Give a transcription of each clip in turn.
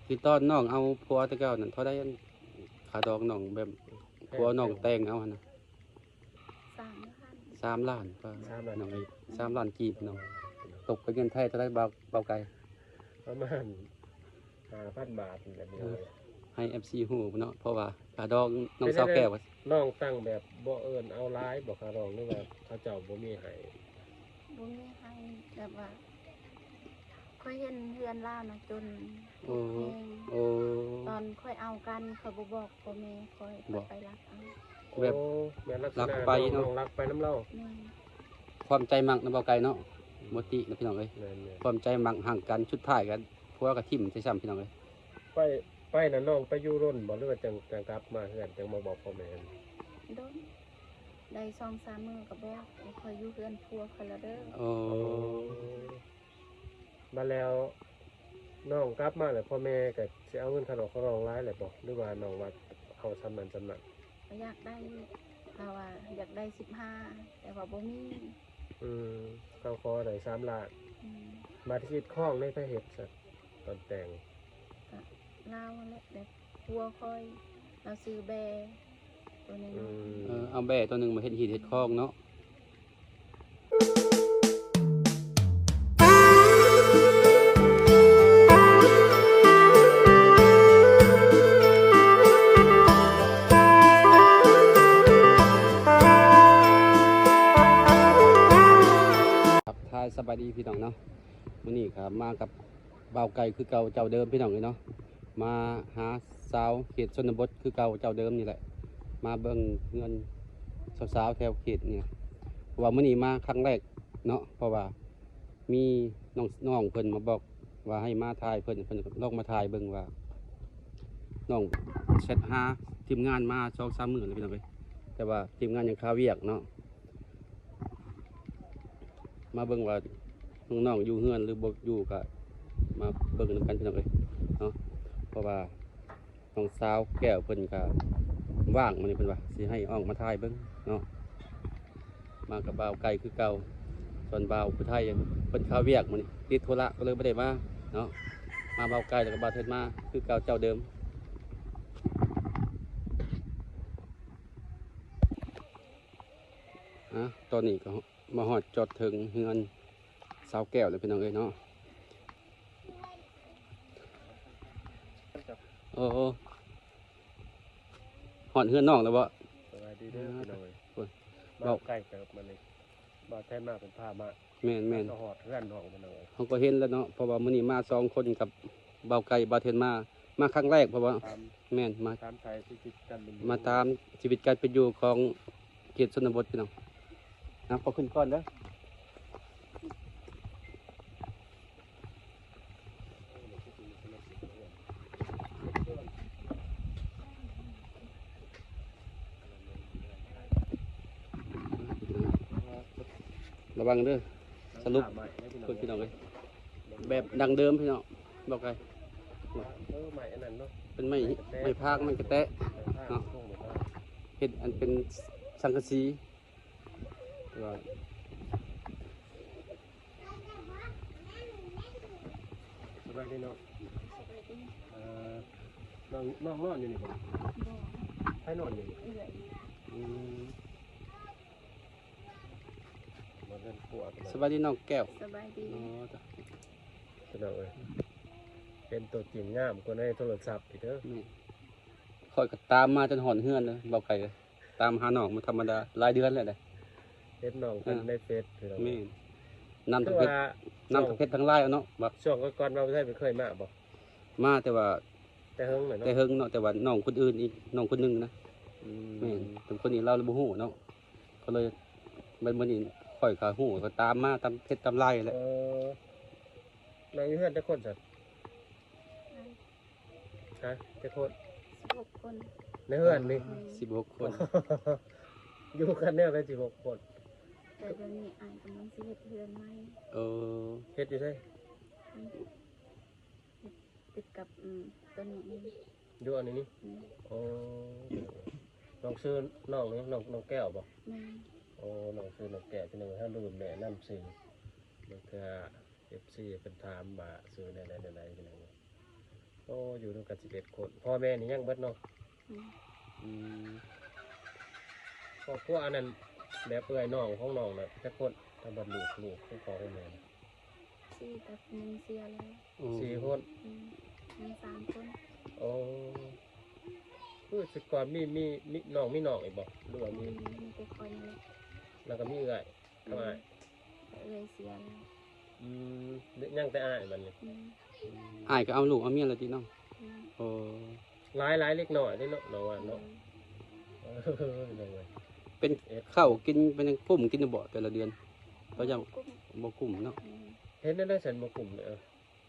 คือตอนน้องเอาผัวแต่เก่านั่นเท่าได้อันขาดองน้องแบบผัวน้องแต่งเอาหั่นน่ะ3,000 3 ล้านก็ 3 ล้าน น้องไอ้3 ล้านกีบน้องตกเป็นเงินไทยเท่าได้เบาไกล ประมาณ5,000 บาทนี่แหละพี่น้อง ให้ FC ฮู้เนาะเพราะว่าขาดองน้องสาวแก้วว่า น้องตั้งแบบบ่เอิ้นเอาหลายบ่คารองหรือว่าเขาเจ้าบ่มีให้ บ่มีให้แบบว่าค่อยเห็นเฮือนล่าวนะจน โอ้ แพง โอ้ ตอนค่อยเอากันเขาบ่บอกพ่อแม่ค่อยไปรักเอา แบบ โอ้แม่นลักษ รั ณะ กไปเนาะ น้องรักไปน้ำเล่า แม่ ความใจมักนำเบาไกลเนาะบ่ตินะพี่น้องเอ้ย แม่น ความใจมักห่างกันชุดท้ายกันผัวก็ทิ่มใส่ซ้ำพี่น้องเอ้ย ๆไปน่ะน้องไปอยู่ร่นบ่หรือว่าจังกลับมาเฮือนจังมาบอกพ่อแม่ โดนได้2-3 มื้อก็บอกค่อยอยู่เฮือนผัวค่อยละเด้อ โอ้ มาแล้วน้องกลับมาแล้วพ่อแม่ก็สิเอาเงินค่าดอกค่ารองหลายแหละบ่หรือว่าน้องว่าเอาสำนั้นก็อยากได้เราว่าอยากได้15แต่ว่าบ่มี เขาขอได้3 ล้าน อืม มาที่คิดข้องในพระเฮ็ดสัตว์ตอนแต่ง ก็ลาวแหละแบบผัวค่อยเราซื้อแบตัวนี้ เอาแบ่ตัวหนึงมาเฮ็ดหีดเฮ็ดคอกเนาะครับทายสบายดีพี่น้องเนาะมื้อนี้ครับมากับบ่าวไก่คือเก่าเจ้าเดิมพี่น้องเลยเนาะมาหาสาวเขตชนบทคือเก่าเจ้าเดิมนี่แหละมาเบิ่งเงินสาวๆแถวเขตนี่เพราะว่ามื้อนี้มาครั้งแรกเนาะเพราะว่ามีน้องเพิ่นมาบอกว่าให้มาถ่ายเพิ่นลองมาถ่ายเบิ่งว่าน้องแชทหาทีมงานมา2-3 มื้อแล้วพี่น้องเอ้ยแต่ว่าทีมงานยังคาเวียกเนาะมาเบิ่งว่าน้องๆอยู่เฮือนหรือบ่อยู่ก็มาเบิ่งนำกันพี่น้องเอ้ยเนาะเพราะว่าน้องสาวแก้วเพิ่นก็ว่างมื้อนี้เพิ่นว่าสิให้ออกมาถ่ายเบิ่งเนาะมากับบ่าวไก่คือเก่าส่วนบ่าวผู้ไทยเพิ่นคาเวียกมื้อนี้ติดธุระก็เลยบ่ได้มาเนาะมาบ่าวไก่แล้วก็บ่าวเทิดมาคือเก่าเจ้าเดิมตอนนี้ก็มาฮอดจอดถึงเฮือนสาวแก้วเลยพี่น้องเอ้ยเนาะโอ้หอดเฮือนน้องแล้วบ่ สวัสดีเด้อพี่น้องเอ้ย โอ้ย บ้านใกล้เติบมานี่บ้านแท้มากเป็นผ้ามา แม่น ก็หอดเฮือนห้องพี่น้องเอ้ย เขาก็เห็นแล้วเนาะเพราะว่ามื้อนี้มา2 คนกับเบาไก่เบาเทนมาครั้งแรกเพราะว่า ตาม แม่นมา ตามไทยที่คิดกันเป็น มาตามชีวิตการเป็นอยู่ของเขตชนบทพี่น้องนะขอขึ้นก่อนเด้อระวังเด้อสรุป ผ้าใหม่ให้พี่น้อง คนพี่น้องเลยแบบดังเดิมพี่น้องบอกไง ใหม่อันนั้นเนาะ เป็นไม้พากไม้กระแตะ ผ้า เนาะ ช่วงนี้ผ้า เห็ดอันเป็นสังกะสีว่า สบายดีเนาะ สบายดี น้องนอนอยู่นี่บ่ บ่ ให้นอนอยู่นี่ เอื่อย อืม มาเล่นปวด สบายดีน้องแก้ว สบายดี อ๋อจ้ะ พี่น้องเอ้ยเป็นตัวจริงงามกว่าในโทรศัพท์อีกเด้อ นี่คอยก็ตามมาจนหอนเฮือนเลยบอกไก่เลยตามหาน้องมาธรรมดาหลายเดือนเลยเลย เฮ็ดน้องเป็นในเฟซพี่น้อง แม่ เอ้ย นำ คื ทั้ อง เพช ว่าร นำทั้งเพชรทั้งลายเอาเนาะบัก ช่วงก่อนเราใช่เคยมาบ่ มาแต่ว่า แต่เฮิงหน่อยเนาะ แต่เฮิงเนาะแต่ว่าน้องคนอื่นอีกน้องคนหนึงนะ อื แม่น ม ถึงคนนี้เราเลยบ่ฮู้เนาะก็เลยมันมื้อนี้ค่อยขาฮู้ก็ตามมาตามเพชรตามลายแหละ น้องอยู่เฮือนแต่คนสัตว์ฮะแต่คน 16 คน ในเฮือนนี่ 16 คน อยู่กันแนวกัน16 คน แต่เดี๋ยวนี้อายกำลังสิเฮ็ดเฮือนใหม่ เออ เฮ็ดอยู่ไส ติดกับตัวนี้นี่ อยู่อันนี้นี่ อืม อ๋อน้องชื่อน้องนี่น้องแก้วบ่ แม่ โอ้น้องชื่อน้องแก้วพี่น้องถ้าลืมแนะนำชื่อมันคือ FC เป็นถามว่าชื่อไหนๆๆพี่น้อง โอ้อยู่ด้วยกัน11 คนพ่อแม่นี่ยังเบิดเนาะ อืม อืมครอบครัวอันนั้นแบบเอื้อยน้องของน้องน่ะจักคนถ้าบัดลูกของพ่อของแม่น่ะ สี่แต่หนึ่งเสียแล้ว โอ้ 4 คน อืมยัง3 คน โอ้คือสิก่อนมีน้องอีกบ่หรือว่ามี มีแต่คอยนี่แหละ แล้วก็มีเอื้อยทำไม แต่เอ่ยเสียแล้ว อืมยังแต่อ้ายบัดนี้ อืม อ้ายก็เอาลูกเอาเมียแล้วติน้อง อืม โอ้ หลายเล็กน้อยเด้เนาะน้องว่าเนาะน้องเอ้ย เป็นข้าวกินเป็นจังกุ้มกินบ่แต่ละเดือนก็ยัง กุ้ง บ่กุ้มเนาะ อืม เห็นได้ฉันบ่กลุ่มเนี่ย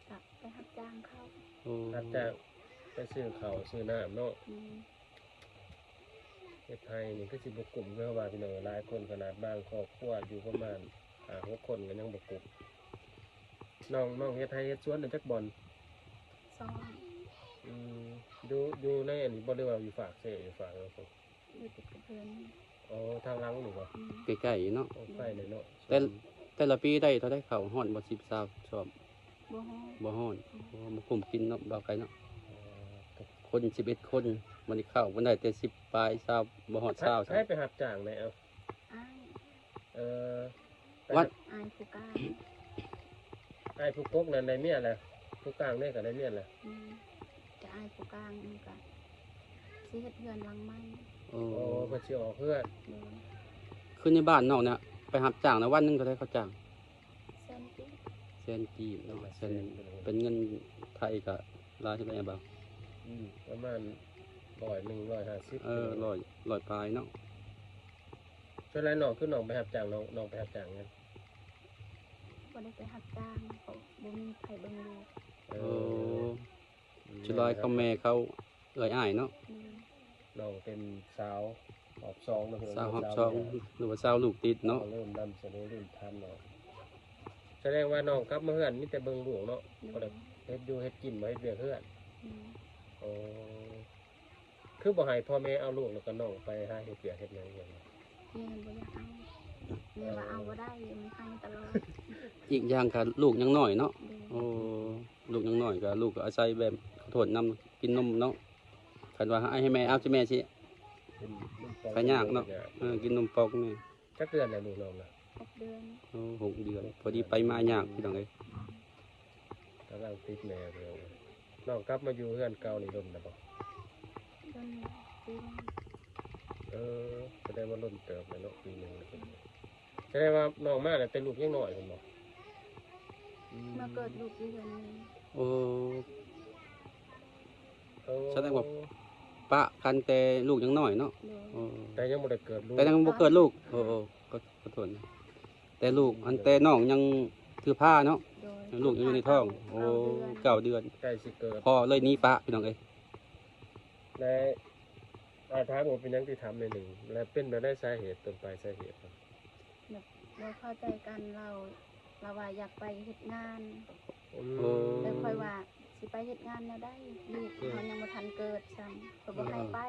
กลับไปรับจ้างเขา โอ้ รับจ้างไปซื้อข้าวซื้อน้ำเนาะ อืม เฮ็ดไทยนี่คือสิบ่กลุ่มเด้อว่าพี่น้องหลายคนขนาดบางครอบครัวอยู่ประมาณ5-6 คนก็ยังบ่กลุ่มน้องเฮ็ดไทยเฮ็ดสวนได้จักบ่อน ซ้อม อืมอยู่ในอันนี้บ่ได้ว่าอยู่ฝากเสอยู่ฝากเนาะ อยู่ติดกับเพื่อน อ๋อทางหลังนี่บ่ อืม ใกล้ๆเนาะ เอาไฟเลยเนาะ แต่ละปีได้เท่าได้ข้าวฮ้อนบ่10 20ชอบ บ่ฮ้อ บ่ฮ้อนโอ้บ่กุ้มกินเนาะบ่าวไกลเนาะ อ๋อ คน11คนมันได้ข้าวมันได้แต่10ปลาย20บ่ฮอด20 ให้ไปหับจ้างไหนเอา อ้าย เออไป วัด อายผู้กล้า ไอ้ผู้กกนั่นได้เมียแหละผู้กลางได้ก็ได้เมียแหละ อืมจะอายผู้กลางนี่ก็สิเฮ็ดเฮือนหลังใหม่ โอ้ โอ้เพิ่นสิออกเพื่อน โดย คือในบ้านนอกเนี่ยไปรับจ้างนะวันหนึงก็ได้เขาจ้าง เส้นติ แสนกีบเนาะแสนเป็นเงินไทยก็หลายเท่าไหร่บ่าว ประมาณ100-150 ร้อยปลายเนาะ ช่วยไล่น้องคือน้องไปหับจ้างน้องไปหับจ้างงั้น บ่ได้ไปรับจ้างเขาบ่มีไผเบิ่งลูก เอ โอ้ อ ชุดลอยเขาแม่เขาอ้ายเนาะ อืม น้องเป็นสาวหอบซองนะเพิ่น สาวฮอบช่องหรือว่าสาวลูกติดเนาะ เริ่มนำเสนอเริ่มทำเนาะแสดงว่าน้องกลับมาเฮือนมีแต่เบิ่งลูกเนาะบ่ได้เฮ็ดอยู่เฮ็ดกินบ่เฮ็ดเวียกเฮือน อืม อ๋อคือบ่ให้พ่อแม่เอาลูกแล้วก็น้องไปหาเฮ็ดเวียกเฮ็ดหยังอย่างนี้ แม่บ่อยากเอาแม่ว่าเอาบ่ได้มันให้ตลอด อีกอย่างก็ลูกยังน้อยเนาะ เด้ โอ้ลูกยังน้อยก็ลูกก็อาศัยแบบขอโทษนำกินนมเนาะคันว่าให้แม่เอาสิแม่สิ เป็นลูกปอง ก็ยากเนาะกินนมปอกนี่ จักเดือนแล้วลูกน้องน่ะ 6 เดือน โอ้6 เดือนพอดีไปมายากพี่น้องเอ้ย กำลังติดแม่เลยน้องกลับมาอยู่เฮือนเก่านี่ล้นแล้วบ่ จนปีหนึง เออแสดงว่าล้นเติบแล้วเนาะปีหนึงแสดงว่าน้องมาน่ะเป็นลูกยังน้อยพุ่นบ่อื มาเกิดลูกอยู่เดือนนี้ โอ้ เออ แสดงว่า ปะกันแต่ลูกยังน้อยเนาะ โดย โอ้ แต่ยังบ่ได้เกิดลูก แต่ยังบ่เกิดลูกโอ้ก็ขอโทษนะแต่ลูกอันแต่น้องยังถือผ้าเนาะ โดย ลูกยังอยู่ในท้อง โอ้9 เดือน ใกล้สิเกิด พอเลยหนี้ปะพี่น้องเอ้ย และถามผมเป็นหยังที่ทำในหนึ่งและเป็นไปได้สาเหตุต้นปลายสาเหตุครับ แบบเราเข้าใจกันเราว่าอยากไปเฮ็ดงาน อืม เลยค่อยว่าสิไปเฮ็ดงานแนวได้ลูกเขายังบ่ทันเกิดซ้ำเขาบ่ให้ไป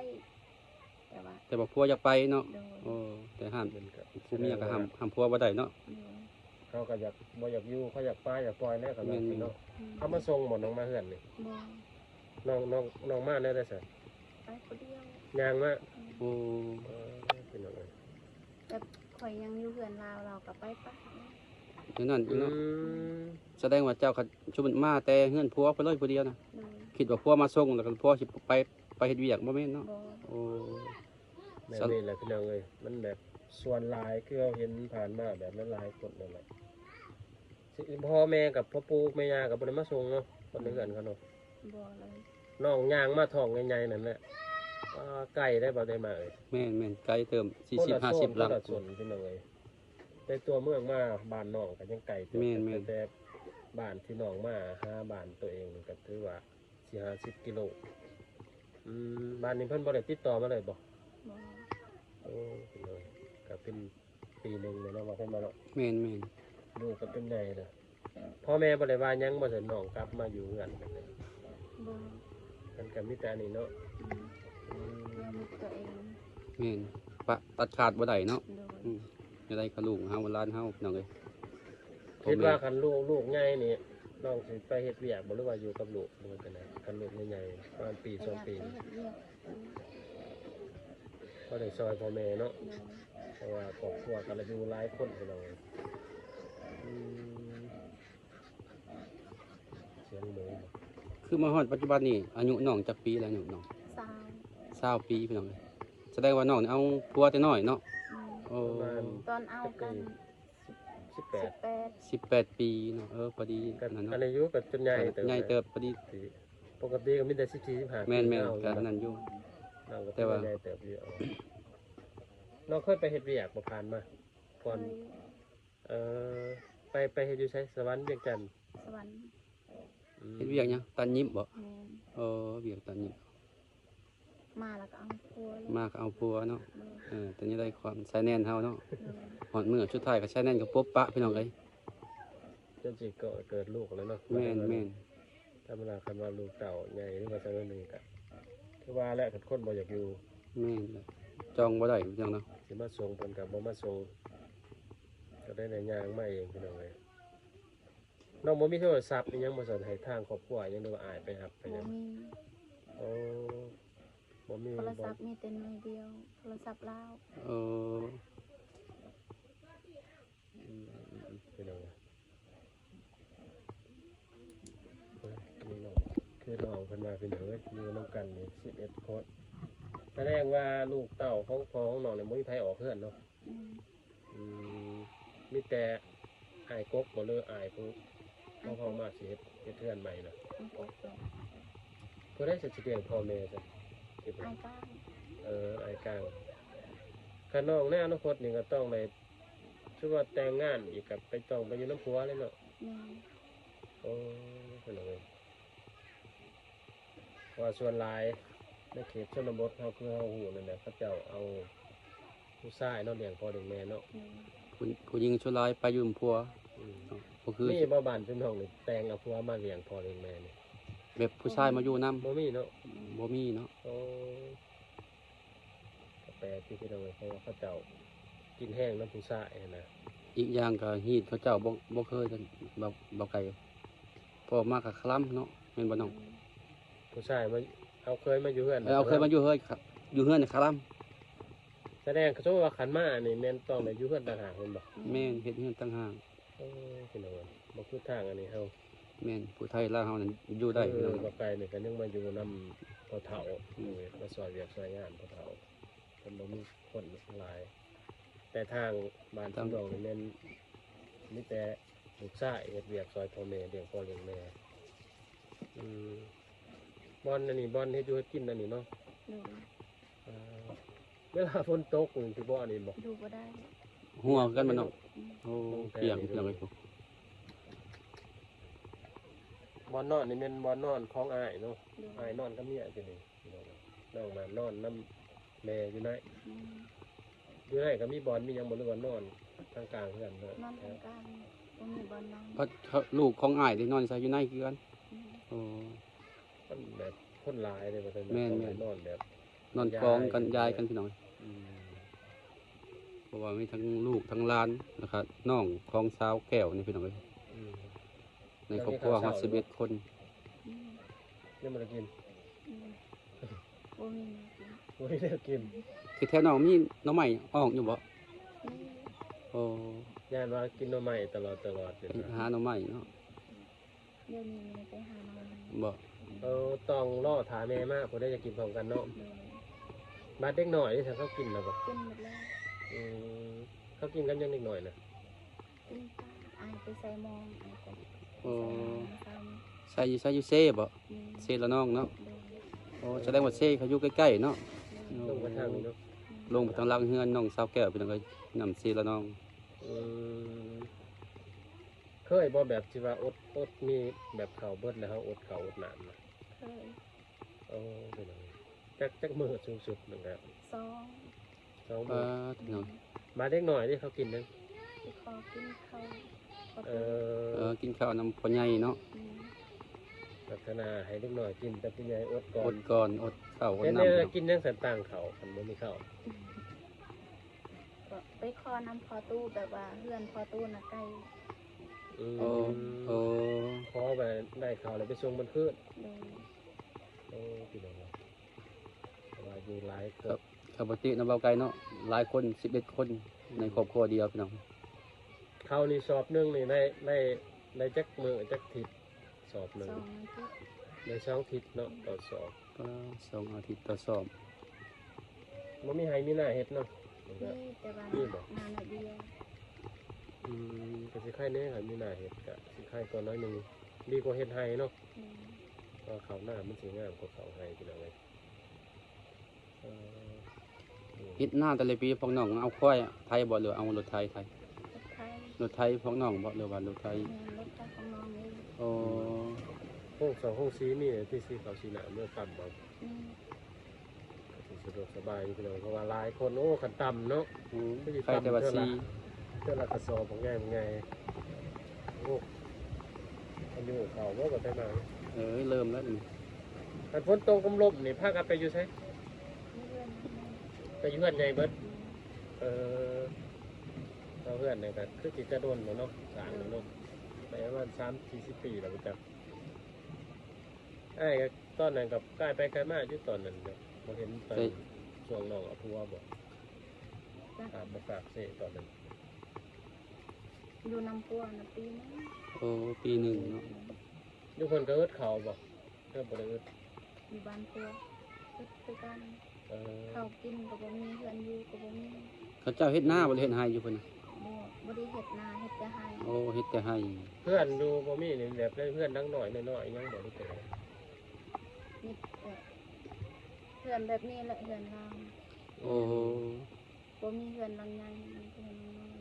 แต่ว่า แต่บอกพัวอยากไปเนาะ โดย โอ้แต่ห้าม มันก็ ผู้เมียก็ห้ามพัวบ่ได้เนาะ โดย เขาก็อยากบ่อยากอยู่เขาอยากไปอยากปล่อยแล้วก็แบบนี้เนาะ อืม เขามาส่งหมดน้องมาเฮือนนี่ บ่ น้องมาได้สิ ไปคนเดียว ยางมา โอ้ เป็นยังไง แต่ข่อยยังอยู่เฮือนลาวเราก็ไปปะ นั่นนั่น อื เนาะ ม แสดงว่าเจ้าก็ชุบมาแต่เฮือนพัวไปเลยผู้เดียวนะ โดย คิดว่าพัวมาส่งแล้วก็พัวสิไปเฮ็ดเวียกบ่แม่นเนาะ บ่ โอ้ แบบนี้แหละพี่น้องเอ้ยมันแบบส่วนหลายคือเราเห็นผ่านมาแบบนั้นหลายคนนั่นแหละสิพ่อแม่กับพ่อปู่แม่ย่ากับบ่ได้มาส่งเนาะคนในเฮือนเขาเนาะ บ่เลย น้องย่างมาท้องใหญ่ๆนั่นแหละไก่ได้บ่ได้มาเอ้ย แม่นไกลเติม คนละ 40 50หลัง คนละส่วนพี่น้องเอ้ยแต่ตัวเมืองมาบ้านน้องก็ยังไก่เติบ แม่น แต่บ้านที่น้องมาหาบ้านตัวเองนี่ก็ถือว่า40-50 กิโลบ้านนี้เพิ่นบ่ได้ติดต่อมาเลยบ่ บ่ โอ้พี่น้องก็เป็นปีหนึงแล้วเนาะว่าเพิ่นมาเนาะ แม่น ลูกก็เป็นใหญ่แล้วพ่อแม่บ่ได้ว่าหยังบ่ซั่นน้องกลับมาอยู่เฮือน บ่ มันก็มีแต่อันนี้เนาะ อืมเลี้ยงลูกตัวเอง แม่นปะตัดขาดบ่ได้เนาะ โดย จะได้กับลูกเฮาล้านเฮาพี่น้องเอ้ย คิดว่าคันลูกใหญ่นี่น้องสิไปเฮ็ดเวียกบ่หรือว่าอยู่กับลูกหรือว่าจังได๋ค กันลูกใหญ่ๆประมาณปี ไป สอง อยาก ปี ไปเฮ็ดเวียก ก็ได้ซอยพ่อแม่เนาะ โดย เพราะว่าครอบครัวกันละอยู่หลายคนพี่น้องอืมเสียงหมู คือมาฮอดปัจจุบันนี่อายุน้องจักปีแล้วอายุน้อง สาว 20ปีพี่น้องเอ้ยแสดงว่าน้องนี่เอาผัวแต่น้อยเนาะ อืม โอ้ ประมาณ ตอนเอากัน 18 18 ปีเนาะพอดี กัน นั่น อัน เนาะ อายุกับจนใหญ่เติบ ใหญ่เติบพอดี ปกติก็มีแต่14 15 แม่น ปี ก็อันนั้นอยู่ น้องก็ แต่ว่า ใหญ่เติบอยู่เอาน้องเคยไปเฮ็ดเวียกบ่ผ่านมาก่อน เคย เอ่อไปเฮ็ดอยู่ไสสวรรค์เวียงจันทน์ สวรรค์ อืม เฮ็ดเวียกหยังตัดยิ้มบ่ แม่น เวียกตัดยิ้ม มาแล้วก็เอาพัวเลย มาก็เอาผัวเนาะ โดย ตอนนี้ได้ความใช้แน่นเฮาเนาะ โดย ฮอดมื้อสุดท้ายก็ใช้แน่นก็ปบปะพี่น้องเอ้ย จนสิเกิดลูกแล้วเนาะ แม่น ธรรมดาคันว่าลูกเต่าใหญ่หรือว่าสักหนึ่งก็คือว่าแหละคันคนบ่อยากอยู่ แม่นเลยจองบ่ได้พี่น้องเนาะ สิมาส่งเพิ่นก็บ่มาส่งก็ได้ในย่างมาเองพี่น้องเอ้ยน้องบ่มีโทรศัพท์อีหยังบ่สนให้ทางครอบครัวอิหยังดูว่าอายไปรับไปห บ่ ยัง มี โอ้บ่มี โทร บ่ ศัพท์มีแต่หน่วยเดียว โทรศัพท์ลาว เออ พี่น้องเอ้ยนี่น้องคือน้องเพิ่นมาพี่น้องเอ้ยอยู่นํกันนี่11คนแสดงว่าลูกเต้าของพ่อของน้องเนี่ยบ่มีไผออกเฮือนเนาะ อืม อืมมีแต่อายกกบ่เลยอายผู้พ่อมาสิเฮ็ดเทือนใหม่น่ะ มันโอกเลย เพื่อได้สิเลี้ยงพ่อแม่ซะเฮ็ด ไอ้ ให้ ก้าง อายกลางคันน้องในอนาคตนี่ก็ต้องได้ชื่อว่าแต่งงานอีกกับไปต้องไปอยู่น้ำผัวเลยเนาะ แม่น โอ้เป็นจังไดว่าส่วนหลายในเขตชนบทเฮาคือเฮาฮู้นั่นแหละเขาเจ้าเอาผู้ชายเนาะเลี้ยงพ่อเลี้ยงแม่เนาะ แม่น ผู้หญิงชั่วร้ายไปอยู่กับผัว อืม ก็คือ นี่บ่บ้านพี่น้องนี่แต่งเอาผัวมาเลี้ยงพ่อเลี้ยงแม่นี่ แบบผู้ชายมาอยู่นํ บ่มีเนาะ บ่มีเนาะ โอ้ก็แปลกที่พี่น้องเพราะว่าเขาเจ้ากินแห้งน้ำผู้ชายนะ อีกอย่างก็ฮีดเขาเจ้าบ่เคยกันบ่ไกลพอมาก็คล้ำเนาะแม่นบ่น้อง ผู้ชายมันเอาเคยมาอยู่เฮือน เอาเคยมาอยู่เฮ้ยครับอยู่เฮือนนี่คล้ แสดงเขาโชว์ว่าขันมานี่แม่นต้องได้อยู่เฮือนต่างหากเห็นบ่ ำแม่นเฮ็ดเฮือนต่างหาก โอ้พี่น้องบ่คือทางอันนี้เฮา แม่นผู้ไทยลาวเฮานั่นอยู่ได้พี่น้อง บ่ไกลนี่ก็ยังมาอยู่นำพ่อเฒ่ามาซอยเวียกซอยงานพ่อเฒ่าเพิ่นบ่มีคนหลาย แต่ทางบ้านพี่น้องนี่แม่นมีแต่ลูกชายเฮ็ดเวียกซอยพ่อแม่เลี้ยงพ่อเลี้ยงแม่อืมบอนอันนี้บอนเฮ็ดอยู่เฮ็ดกินอันนี้เนาะ โดย อ่าเวลาฝนตกนี่สิบ่อันนี้บ่ อยู่บ่ได้ หัวกันบ่น้อง อืม โอ้เปียกพี่น้องเอ้ย บอนนอนนี่แม่นบอนนอนของอ้ายเนาะ โดย อ้ายนอนกับเมียจังนี่น้องมานอนนํแม่อยู่ไหน อืม อยู่ไหนก็มีบอนมีหยังบ่หรือว่านอนทางกลางเฮือนเนาะ นอนกลางกลางบ่มีบอลนอน เพราะเขาลูกของอ้ายได้นอนใส่อยู่ในคือกัน อืม โอ้ มันแบบคนหลายเลยว่าซั่น แม่น นอนแบบ นอนกองกันยายกันพี่น้อง อืม เพราะว่ามีทั้งลูกทั้งหลานนะครับน้องของสาวแก้วนี่พี่น้องเอ้ย อืม ในครอบครัวฮอด11คน อืม ยังบ่ได้กิน อืมบ่มีแนวกิน บ่ได้กิน คือแถวน้องมีหน้องใหม่ออกอยู่บ่ นี่ โอ้ ย่านว่ากินหน่อไม้ตลอดนี่ ไป นะ หาหน้องใหม่เนาะ เดี๋ยวนี้ไม่ได้ไปหาน้อง บ่ ต้องรอถาแม่มาผู้ใดจะกินพร้อมกันเนาะ เลย บาดเด็กน้อยนี่ถ้าเขากินแล้วบ่ กินหมดแล้ว อืมเขากินกันยังเด็กน้อยนะ กินปลาอายไปใส่หมองอายไป โอ้ ใส่หมอง ใส่อยู่เซ่บ่ อืม เซ่ละน้องเนาะ เลย โอ้แสดงว่าเซ่เขาอยู่ใกล้ๆเนาะ ลงไปทางนี้เนาะ ลงไปทางหลังเฮือนน้องสาวแก้วพี่น้องเอ้ยนำเซ่ละน้อง อืมเคยบ่แบบที่ว่าอดมีแบบข้าวเบิดแล้วเขาอดข้าวอดน้ำนะ เคย โอ้เป็นจังจักมื้อสูงสุดนั่นแหละ ซอง สอง ป้า มื้อ พี่น้อง มาเด็กน้อยที่เขากินนั่น ที่คอกินเขาเขา เอ เป็น อ กินข้าวนำพ่อใหญ่เนาะ ม ลักษณะให้เด็กน้อยกินแต่ผู้ใหญ่อดก่ อ อน ดก่อนอดข้าวอด เห็น น้ำ ได้ พี่น้อง กินยังสันต่างเขาคันบ่มีข้าว ก็ไปคอน้ำพอตู้แบบว่าเพื่อนพอตู้น่ะใกล้ อืม โอ้โอ้ ขอไปได้ข้าวแล้วไปส่งมันคืน เลย มีหลายเกื ค อ รั บบ ปกตินะเบาไกลเนาะหลายคน11คนในครอบครัวเดียวพี่น้อง ข้าวนี่สอบหนึงนี่ในจักมือจักทิศสอบหนึง สองอาทิตย์ ในช่องทิศเนาะต่อสอบ ก็2อาทิตย์ต่อสอบ มันมีไฮมีหน้าเฮ็ดเนาะมันก็ นี่แต่ว่า นี่บ่ นานหน่อยเดียว ก็สิไข่แน่ค่ะมีหน้าเฮ็ดก็สิไข่ตัวน้อยหนึงดีกว่าเฮ็ดไฮเนาะ อืม เพราะข้าวหน้ามันสิงามกว่าข้าวไฮพี่น้องเอ้ยเอ่อ เฮ็ดหน้าแต่ละปีพวกน้องเอาควายไทยบ่หรือเอารถไทย รถไทย รถไทยพวกน้องบ่หรือว่ารถไทย แม่รถไทยของน้องเอง โอ้ ห้องสองห้องสีมีที่สีขาวสีหน้าเมื่อต่ำบ่ นี่ ก็สิสะดวกสบายพี่น้องเพราะว่าหลายคนโอ้คันต่ำเนาะ ใครแต่ว่าซี เจ้าละกระสอบของง่ายของง่ายโอ้อันนี้เขาว่าก็ได้มา เริ่มแล้วนี่ อันฝนตกกำลมนี่พากันไปอยู่ใช่ นี่เพื่อน ไปอยู่เพื่อนใหญ่เบิดเออเราเพื่อนเนี่ยก็คือจิตจะโดนเนาะสร้างเนาะไปประมาณ30-40 ปีแล้วจักไอ้ก็ตอนนั้นกับใกล้ไปใกล้มาอยู่ตอนนั้นเนี่ยบ่เห็นตอนช่วงน้องเอาพัวบ่ตามมาฝากเสตอนนั้น อยู่น้ำพัวนะปีนึง โอ้ปีหนึ่งเนาะ อยู่คนก็อึดเขาบ่เริ่มบ่ได้อึด อยู่บ้านพัวก็คือกัน เออ ข้าวกินก็บ่มีเพื่อนอยู่ก็บ่มี เขาเจ้าเฮ็ดหน้าบ่หรือเฮ็ดไฮอยู่พุ่นน่ะ บ่ได้เฮ็ดนาเฮ็ดแต่ให้ โอ้เฮ็ดแต่ไฮ เพื่อนดูบ่มีนี่แบบได้เพื่อนดังหน่อยน้อยๆยังบ่ได้เป็น นี่แต่เพื่อนแบบนี้แหละเพื่อนเรา โอ้ บ่มีเพื่อนหลังใหญ่มีเพื่อนน้อย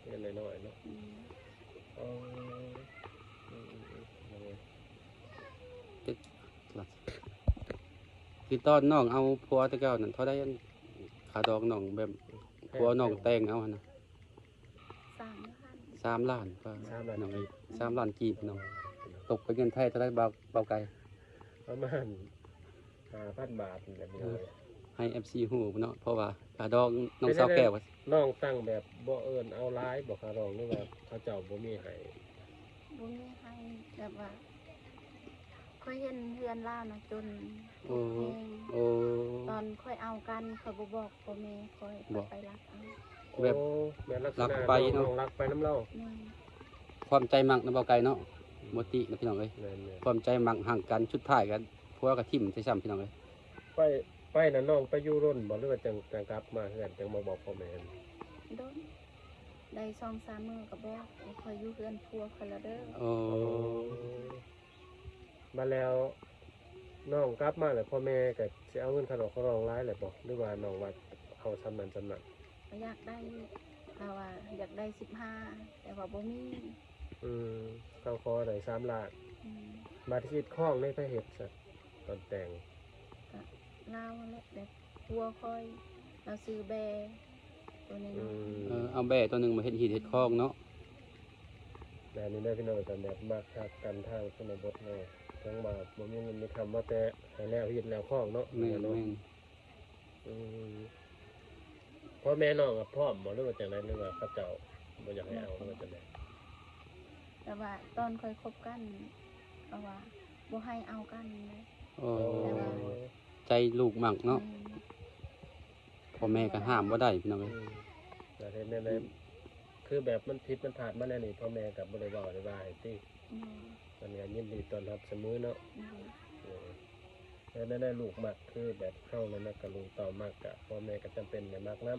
เพื่อนน้อยๆเนาะ อืม เออเอาไว้ คือตอนน้องเอาผัวแต่เก่านั่นเท่าได้อันค่าดอกน้องแบบผัวน้องแต่งเอาหั่นน่ะ 3,000 3 ล้านก็ 3 ล้าน น้อง กี เอ้ย บ 3ล้านกีบน้องตกเป็นเงินไทยเท่าได้เบาไกล ประมาณ5,000 บาทนี่แหละพี่น้อย ให้ FC ฮู้เนาะเพราะว่าค่าดอกน้องสาวแก้วก็ น้องตั้งแบบบ่เอิ้นเอาหลายบ่คารองหรือว่าเขาเจ้าบ่มีให้ บ่มีให้แบบว่าค่อยเห็นเพื่อนล่านะจน โอ้ แพง โอ้ ตอนค่อยเอากันเขาบ่บอกพ่อแม่ค่อย บอก ไปรักเอา แบบ โอ้แบบลักษ รั ณะ กไปเนาะ น้องรักไปน้ำเล่า แม่ ความใจมักนะเบาไกลเนาะบ่ตินะพี่น้องเอ้ย แม่น ความใจมักห่างกันชุดท้ายกันผัวกับทิ่มใช่ซ้ำพี่น้องเอ้ย ๆไปน่ะน้องไปอยู่ร่นบ่หรือว่าจังกลับมาเฮือนจังมาบอกพ่อแม่ โดนได้2-3มื้อก็บอกค่อยอยู่เพื่อนพัวคนละเด้อ โอ้ มาแล้วน้องกลับมาแล้วพ่อแม่ก็สิเอาเงินค่าดอกค่ารองหลายแหละบ่หรือว่าน้องว่าเอาซำนั้นซำนั้น อยากได้เราว่าอยากได้15แต่ว่าบ่มี เขาขอได้3 ล้าน อืม มาที่คิดข้องในพระเฮ็ดซะตอนแต่ง ก็ลาวแหละแบบพัวค่อยเราซื้อแบตัวนี้ เอาแบ่ตัวหนึงมาเฮ็ดหีดเฮ็ดคอกเนาะ แต่นี่ได้พี่น้องกันแบบมากคักกันทางชนบทเนาะทั้งมาบ่มีเงินมีคำว่าแต่ให้แล้วเฮ็ดแล้วข้องเนาะ แม่น เนาะ แม่น พ่อแม่น้องก็พร้อมบ่หรือว่าจังได๋หรือว่าเขาเจ้าบ่อยากให้เอาหรือว่าจังได๋ แต่ว่าตอนค่อยคบกันก็ว่าบ่ให้เอากันเลย โอ้ใจลูกมักเนาะพ่อแม่ก็ห้ามบ่ได้พี่น้องเอ้ย แต่เห็นในคือแบบมันผิดมันผ่านมาแล้วนี่พ่อแม่ก็บ่ได้เว้าได้ว่าให้ติ อืม มันก็ยินดีต้อนรับเสมอเนาะ อืม แล้วได้ลูกมักคือแบบเข้าแล้วนะกับลูกเต่ามากกะพ่อแม่ก็จำเป็นในมากน้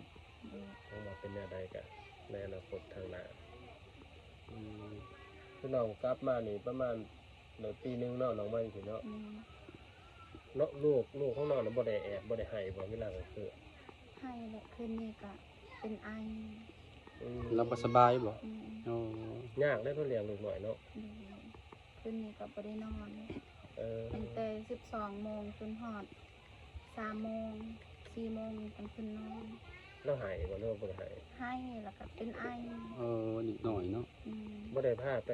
อืม ำต้องมาเป็นแนวใดกะในอนาคตทางหน้าคือน้องกลับมานี่ประมาณปีหนึงเนาะน้องมาอยู่เนาะ อืม เนาะลูกของน้องน่ะบ่ได้แอบบ่ได้ให้บ่เวลาก็คือ ให้แหละคืนนี้ก็เป็นไอ เราบ่สบายบ่ อืม โอ้ ยากได้เพิ่นเลี้ยงลูกน้อยเนาะ อืมคืนนี้ก็บ่ได้นอน เออ ตั้งแต่12โมงจนฮอด3โมง4โมงกันขึ้นนอน แล้วให้บ่เนาะบ่ได้ให้ ให้แล้วก็เป็นไอ นิดหน่อยเนาะ อืม บ่ได้พาไป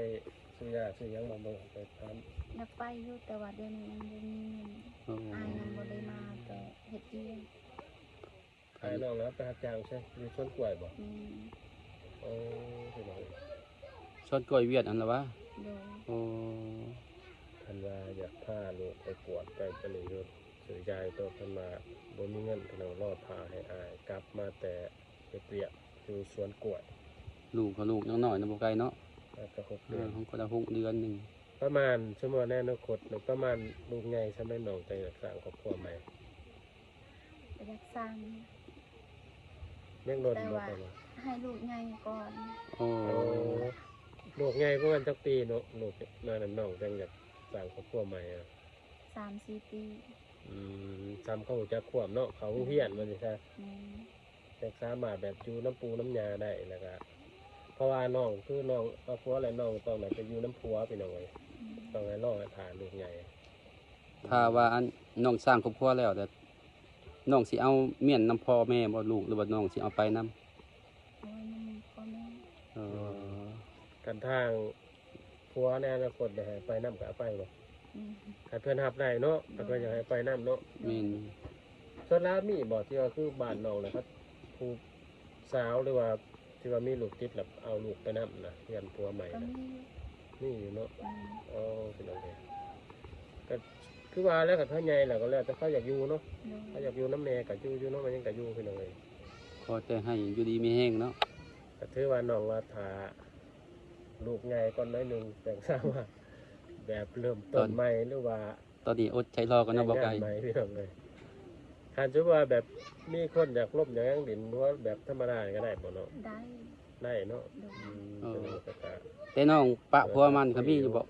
ซื้อยาซื้อหยังบ่ไปทำ อยากไปอยู่แต่ว่าเดี๋ยวนี้ยังบ่มีเงิน โอ้ อายยังบ่ได้มาแต่เฮ็ดเอง ให้น้องแล้วไปรับจ้างใช่อยู่สวนกล้วยบ่ อืม โอ้พี่น้อง ชดกล้วยเวียดอันละวะ โดย โอ้ ท่านว่าอยากพาลูกไปกวดไปนี่อยู่ ซื้อยายตัวเพิ่นมาบ่มีเงินก็ต้องรอพาให้อายกลับมาแต่เฮ็ดเวียกอยู่สวนกล้วย ลูกก็ลูกยังน้อยนะบ่ไกลเนาะ แล้วก็6เดือน ของก็ได้6 เดือนหนึง ประมาณชั่วโมงแน่นอนคดหรือประมาณลูกใหญ่สำหรับน้องใจอยากสร้างครอบครัวใหม่ ไปอยากสร้าง เลี้ยงรถ แต่ บ่ ว่า ไปบ่ ให้ลูกใหญ่ก่อน โอ้ โอ้ลูกใหญ่ประมาณจักปีเนาะลูกน้องจังอยากสร้างครอบครัวใหม่อ่ะ 3-4 ปี ทำเข้าจักขวบเนาะเขาเฮียนมันสิซะ แม่น แต่สามารถแบบอยู่น้ำปูน้ำยาได้แล้วก็เพราะว่าน้องคือน้องครอบครัวและน้องต้องแบบไปอยู่น้ำพัวพี่น้องเอ้ย อืม ต้องให้รอให้ผ่านลูกใหญ่ ถ้าว่าอันน้องสร้างครอบครัวแล้วแต่น้องสิเอาเมียนนํพ่อแม่บ่ลูกหรือว่าน้องสิเอาไปนํ โอ้ยมันพ่อแม่ เออ กันทางพัวในอนาคตได้ให้ไปน้ำก็เอาไปบ่ อืม ให้เพื่อนรับได้เนาะแต่เพื่อนอยากให้ไปน้ำเนาะ แม่น ส่วนแล้วมีบ่ที่ว่าคือบ้านน้องนะครับผู้สาวหรือว่าที่ว่ามีลูกติดแล้วเอาลูกไปน้ำนะเพื่อนผัวใหม่ ก็ นะ มี นี่อยู่เนาะ อืม อ๋อเป็นโอเคก็คือว่าแล้วกับเขาใหญ่แล้วก็แล้วแต่เขาอยากอยู่เนาะ โดย เขาอยากอยู่น้ำแน่กับอยู่เนาะมันยังกับอยู่เป็นโอเค ขอแต่ให้อยู่ดีมีแห้งเนาะ ก็ถือว่าน้องว่าถ้าลูกใหญ่ก่อนน้อยหนึงแต่ทราบว่าแบบเริ่มต้นใหม่หรือว่า ตอนนี้อดใจรอกันเนาะบ่ไกล ใหม่พี่น้องเลยการจะว่าแบบมีคนอยากลบอยากยังดินหรือว่าแบบธรรมดาก็ได้บ่เนาะ ได้ ได้เนาะ โดย เป็นโอกาส แต่น้องปะพัวมันก็มีอยู่บ่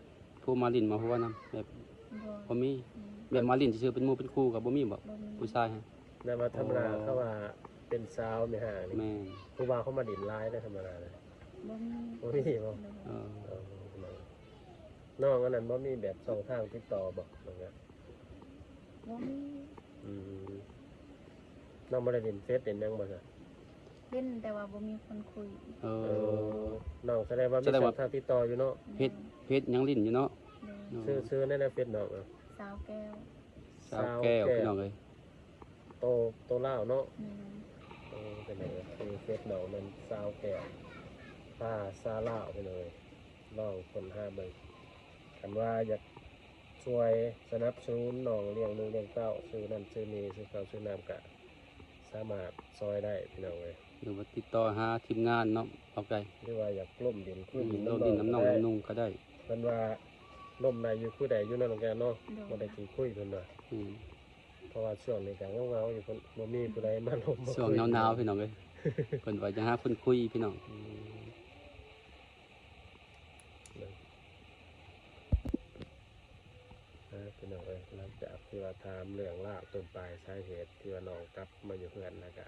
ผู้มาลิ้นมาพัวนํแบบ บ่ บ่มี อืม แบบมาลิ้นซื่อๆเป็นหมู่เป็นคู่ก็บ่มีบ่ บ่มี ผู้ชายฮะ แต่ว่าธรรมดาเขาว่าเป็นสาวไม่ห่างนี่ แม่น ครูบาเขามาดินร้ายได้ธรรมดาเลย บ่มี บ่มีบ่ โดย เออ น้องอันนั้นบ่มีแบบช่องทางติดต่อบ่น้องเนี่ย บ่มี อืมน้องบ่ได้เล่นเฟซเล่นหยังบ่ซะ เล่นแต่ว่าบ่มีคนคุย เอ เอ อ อน้องแสดงว่ามี แสดง ช่อ ว่า งทางติดต่ออยู่เนาะ เพชรยังลิ้นอยู่เนาะ โดย ซื้อในเฟซน้องอะ สาวแก้ว สาวแก้วพี่น้องเอ้ย โตลาวเนาะ แม่น เป็นไงคือเฟซน้องมันสาวแก่ป้าซาลาวไปเลยลองคน5เบิ่งคันว่าอยากช่วยสนับสนุนน้องเลี้ยงลูกเลี้ยงเต้าซื้อนั่นซื้อนี่ซื้อข้าวซื้อน้ำกะสามารถซอยได้พี่น้องเลย หรือว่าติดต่อหาทีมงานเนาะเอาไกล หรือว่าอยากล่มดินคู่ดิน โดนดินน้ำน่องน้ำนุ่งก็ได้ เพิ่นว่าล่มในอยู่คู่ใดอยู่นั่นแกเนาะ โด บ่ ย ได้กี่คุยเพิ่นว่า อืม เพราะว่าช่วงนี้ก็เงาๆอยู่เพิ่นบ่มีผู้ใดมาล่มมาคุย ช่วงหนาวๆพี่น้องเอ้ยเพิ่นว่าจะหาคนคุยพี่น้อง อืมพี่น้องเอ้ยหลังจากที่ว่าถามเรื่องราวต้นปลายสาเหตุที่ว่าน้องกลับมาอยู่เพื่อนแล้วก็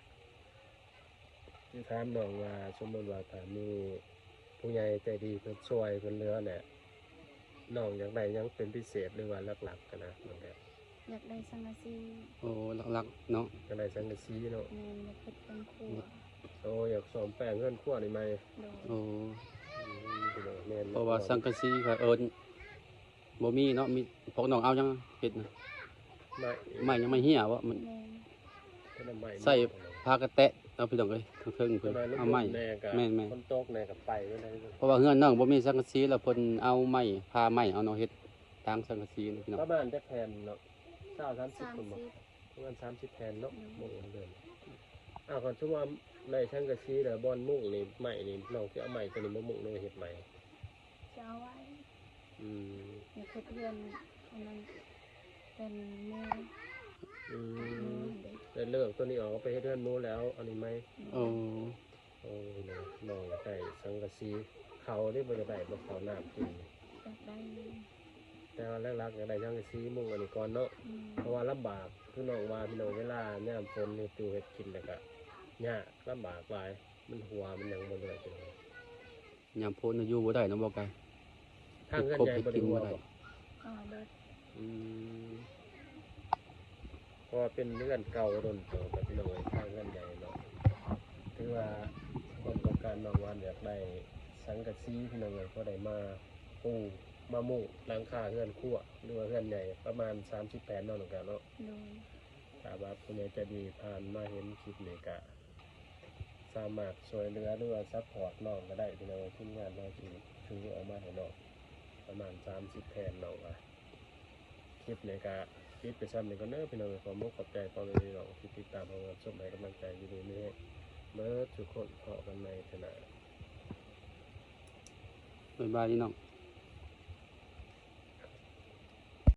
ที่ถามน้องว่าสมมติว่าถ้ามีผู้ใหญ่ใจดีเพิ่นช่วยเพิ่นเหลือแหละน้องอยากได้หยังเป็นพิเศษหรือว่าหลักๆกันนะน้องแก อยากได้สังกะสี โอ้หลักๆเนาะ อยากได้สังกะสีเนาะ แม่นอยากเฮ็ดเป็นครัว โอ้อยากสอมแป้งเงินขั้วนี่ไหม โดย โอ้ พี่น้องแม่น เพราะว่าสังกะสีก็เอิ้นบ่มีเนาะมีพวกน้องเอาจังเฮ็ดนะ ไม่ ไม้ยังไม่เหี่ยวะมัน แม่น เป็นไม้ ใส่ผ้ากระแตะเอาพี่น้องเอ้ยเพิ่งๆ เพิ่ เพิ่ น นเอาไม้ แน่กับ แม่น คนโตกแน่กับไปไม่ได้ ๆเพราะว่าเฮือนน้องบ่มีสังกะสีแล้วเพิ่นเอาไม้พาไม้เอาเนาะเฮ็ดทางสังกะสีนี่พี่น้อง ประมาณจะแผ่นเนาะ30 คนบ่ 30 ประมาณ30แผ่นเนาะมุ่งเดือนก่อนชั่วโมงในช่างกะซีเด้อบอนมุ่งนี่ใหม่นี่น้องสิเอาใหม่ตัวนี้มามุ่งเลยเฮ็ดใหม่ จะเอาไว้ อืม อยากเฮ็ดเรือนอันนั้นเป็นมือ อื มื ม อเด็ก ได้เลิกตัวนี้ออกไปเฮ็ดเรือนหมูแล้วอันนี้ไหม โอ้ โอ้ยน้องได้สังกะสีเขาได้บ่จะได้บ่เขาน้ำกิน อยากได้ แต่ว่าแรกๆอยากได้สังกะสีมุ่งอันนี้ก่อนเนาะ อืม เพราะว่าลำบากคือน้องว่าพี่น้องเวลายามฝนเฮ็ดอยู่เฮ็ดกินแล้วก็ยากลำบากหลายมันหัวมันหยังบ่ได้เป็นไร ยามพ้นอยู่บ่ได้เนาะบ่ไกล ทางเงินใหญ่บ่ได้หัวบ่ อ๋อเบิด อืมเพราะว่าเป็นเรื่องเก่าโดนตัวกับพี่น้องไอ้ทางเงินใหญ่เนาะถือว่าคนต้องการน้องวันอยากได้สังกะสีพี่น้องเลยก็ได้มาปูมามุงหลังคาเฮือนคั่วหรือว่าเฮือนใหญ่ประมาณ30แผ่นเนาะน้องกันเนาะ โดย ถ้าว่าผู้ใหญ่ใจะดีผ่านมาเห็นคลิปนี้ก็สามารถช่วยเหลือหรือว่าซัพพอร์ตน้องก็ได้พี่น้องทีมงานเราสิถือออกมาให้น้องประมาณ30แผ่นน้องว่าคลิปนี้ก็ ปิดไปซ้ำนี่ก็เน้อพี่น้องขอมุกขอบใจพ่อแม่พี่น้องที่ติดตามเราชมให้กำลังใจอยู่ดีนี่เมื่อทุกคนพอกันในขณะ บ๊ายบายพี่น้อง